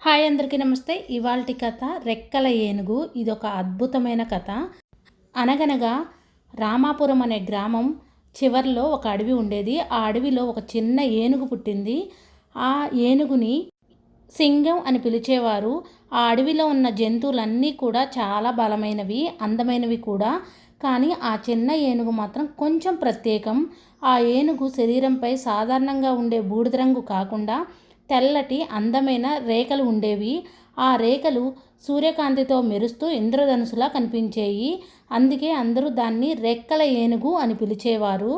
Hi అందరికీ నమస్తే. ఇవాల్టి కథ రెక్కల ఏనుగు. ఇదొక అద్భుతమైన కథ. అనగనగా రామాపురం అనే గ్రామం చివర్లో ఒక అడవి ఉండేది. ఆ అడవిలో ఒక చిన్న ఏనుగు పుట్టింది. ఆ ఏనుగుని సింగం అని పిలిచేవారు. ఆ అడవిలో ఉన్న జంతువులన్నీ కూడా చాలా బలమైనవి, అందమైనవి కూడా. కానీ ఆ చిన్న ఏనుగు మాత్రం కొంచెం ప్రత్యేకం. ఆ ఏనుగు శరీరంపై సాధారణంగా ఉండే బూడిద రంగు కాకుండా తెల్లటి అందమైన రేఖలు ఉండేవి. ఆ రేఖలు సూర్యకాంతితో మెరుస్తూ ఇంద్రధనుసులా కనిపించేవి. అందుకే అందరూ దాన్ని రెక్కల ఏనుగు అని పిలిచేవారు.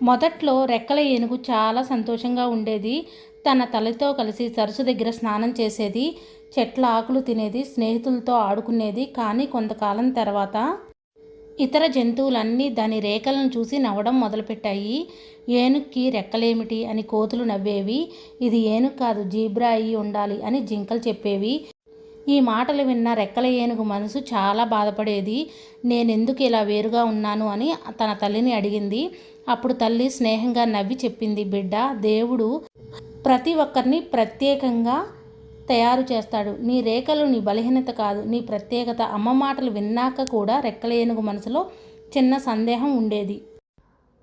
మొదట్లో రెక్కల ఏనుగు చాలా సంతోషంగా ఉండేది. తన తల్లితో కలిసి సరస్సు దగ్గర స్నానం చేసేది, చెట్ల ఆకులు తినేది, స్నేహితులతో ఆడుకునేది. కానీ కొంతకాలం తర్వాత ఇతర జంతువులన్నీ దాని రేఖలను చూసి నవ్వడం మొదలుపెట్టాయి. ఏనుగుకి రెక్కలేమిటి అని కోతులు నవ్వేవి. ఇది ఏనుగు కాదు, జీబ్రా అయి ఉండాలి అని జింకలు చెప్పేవి. ఈ మాటలు విన్న రెక్కల ఏనుగు మనసు చాలా బాధపడేది. నేనెందుకు ఇలా వేరుగా ఉన్నాను అని తన తల్లిని అడిగింది. అప్పుడు తల్లి స్నేహంగా నవ్వి చెప్పింది, బిడ్డ, దేవుడు ప్రతి ఒక్కరిని ప్రత్యేకంగా తయారు చేస్తాడు. నీ రేఖలు నీ బలహీనత కాదు, నీ ప్రత్యేకత. అమ్మ మాటలు విన్నాక కూడా రెక్కల ఏనుగు మనసులో చిన్న సందేహం ఉండేది.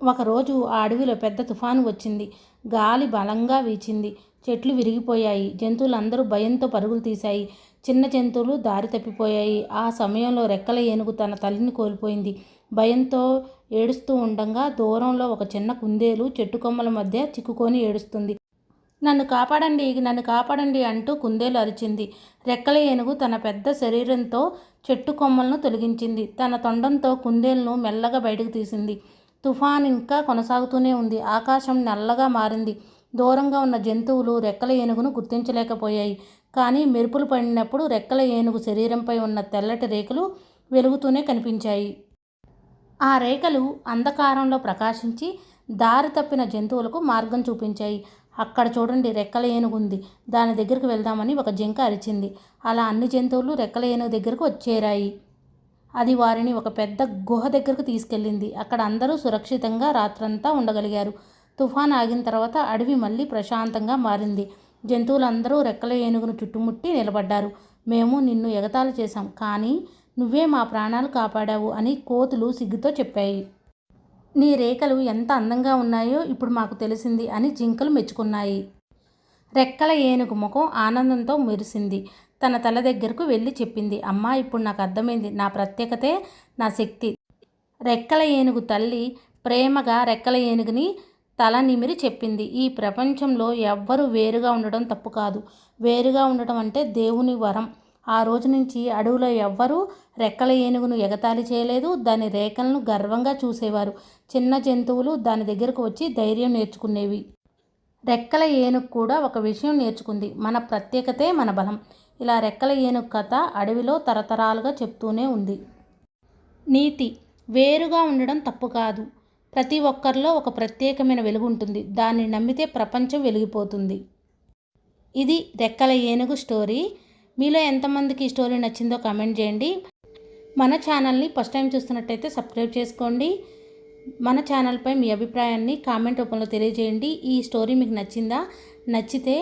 ఒకరోజు ఆ అడవిలో పెద్ద తుఫాను వచ్చింది. గాలి బలంగా వీచింది. చెట్లు విరిగిపోయాయి. జంతువులందరూ భయంతో పరుగులు తీశాయి. చిన్న జంతువులు దారి తప్పిపోయాయి. ఆ సమయంలో రెక్కల ఏనుగు తన తల్లిని కోల్పోయింది. భయంతో ఏడుస్తూ ఉండగా దూరంలో ఒక చిన్న కుందేలు చెట్టు కొమ్మల మధ్య చిక్కుకొని ఏడుస్తుంది. నన్ను కాపాడండి, నన్ను కాపాడండి అంటూ కుందేలు అరిచింది. రెక్కల ఏనుగు తన పెద్ద శరీరంతో చెట్టు కొమ్మలను తొలగించింది. తన తొండంతో కుందేలును మెల్లగా బయటకు తీసింది. తుఫాన్ ఇంకా కొనసాగుతూనే ఉంది. ఆకాశం నల్లగా మారింది. దూరంగా ఉన్న జంతువులు రెక్కల ఏనుగును గుర్తించలేకపోయాయి. కానీ మెరుపులు పడినప్పుడు రెక్కల ఏనుగు శరీరంపై ఉన్న తెల్లటి రేఖలు వెలుగుతూనే కనిపించాయి. ఆ రేఖలు అంధకారంలో ప్రకాశించి దారి తప్పిన జంతువులకు మార్గం చూపించాయి. అక్కడ చూడండి, రెక్కల ఏనుగుంది, దాని దగ్గరకు వెళ్దామని ఒక జింక అరిచింది. అలా అన్ని జంతువులు రెక్కల ఏనుగు దగ్గరకు వచ్చేరాయి. అది వారిని ఒక పెద్ద గుహ దగ్గరకు తీసుకెళ్ళింది. అక్కడ అందరూ సురక్షితంగా రాత్రంతా ఉండగలిగారు. తుఫాన్ ఆగిన తర్వాత అడవి మళ్ళీ ప్రశాంతంగా మారింది. జంతువులందరూ రెక్కల ఏనుగును చుట్టుముట్టి నిలబడ్డారు. మేము నిన్ను ఎగతాళి చేశాం, కానీ నువ్వే మా ప్రాణాలు కాపాడావు అని కోతులు సిగ్గుతో చెప్పాయి. నీ రేఖలు ఎంత అందంగా ఉన్నాయో ఇప్పుడు మాకు తెలిసింది అని జింకలు మెచ్చుకున్నాయి. రెక్కల ఏనుగు ముఖం ఆనందంతో మెరిసింది. తన తల దగ్గరకు వెళ్ళి చెప్పింది, అమ్మా, ఇప్పుడు నాకు అర్థమైంది. నా ప్రత్యేకతే నా శక్తి. రెక్కల ఏనుగు తల్లి ప్రేమగా రెక్కల ఏనుగుని తల నిమిరి చెప్పింది, ఈ ప్రపంచంలో ఎవ్వరూ వేరుగా ఉండడం తప్పు కాదు. వేరుగా ఉండటం అంటే దేవుని వరం. ఆ రోజు నుంచి అడవిలో ఎవ్వరూ రెక్కల ఏనుగును ఎగతాళి చేయలేదు. దాని రేఖలను గర్వంగా చూసేవారు. చిన్న జంతువులు దాని దగ్గరకు వచ్చి ధైర్యం నేర్చుకునేవి. రెక్కల ఏనుగు కూడా ఒక విషయం నేర్చుకుంది, మన ప్రత్యేకతే మన బలం. ఇలా రెక్కల ఏనుగు కథ అడవిలో తరతరాలుగా చెప్తూనే ఉంది. నీతి: వేరుగా ఉండడం తప్పు కాదు. ప్రతి ఒక్కరిలో ఒక ప్రత్యేకమైన వెలుగు ఉంటుంది. దాన్ని నమ్మితే ప్రపంచం వెలిగిపోతుంది. ఇది రెక్కల ఏనుగు స్టోరీ. మీలో ఎంతమందికి ఈ స్టోరీ నచ్చిందో కామెంట్ చేయండి. మన ఛానల్ని ఫస్ట్ టైం చూస్తున్నట్టయితే సబ్స్క్రైబ్ చేసుకోండి. మన ఛానల్పై మీ అభిప్రాయాన్ని కామెంట్ రూపంలో తెలియజేయండి. ఈ స్టోరీ మీకు నచ్చిందా? నచ్చితే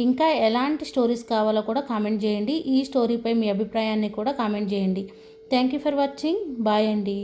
ఇంకా ఎలాంటి స్టోరీస్ కావాలో కూడా కామెంట్ చేయండి. ఈ స్టోరీపై మీ అభిప్రాయాన్ని కూడా కామెంట్ చేయండి. Thank you for watching. Bye అండి.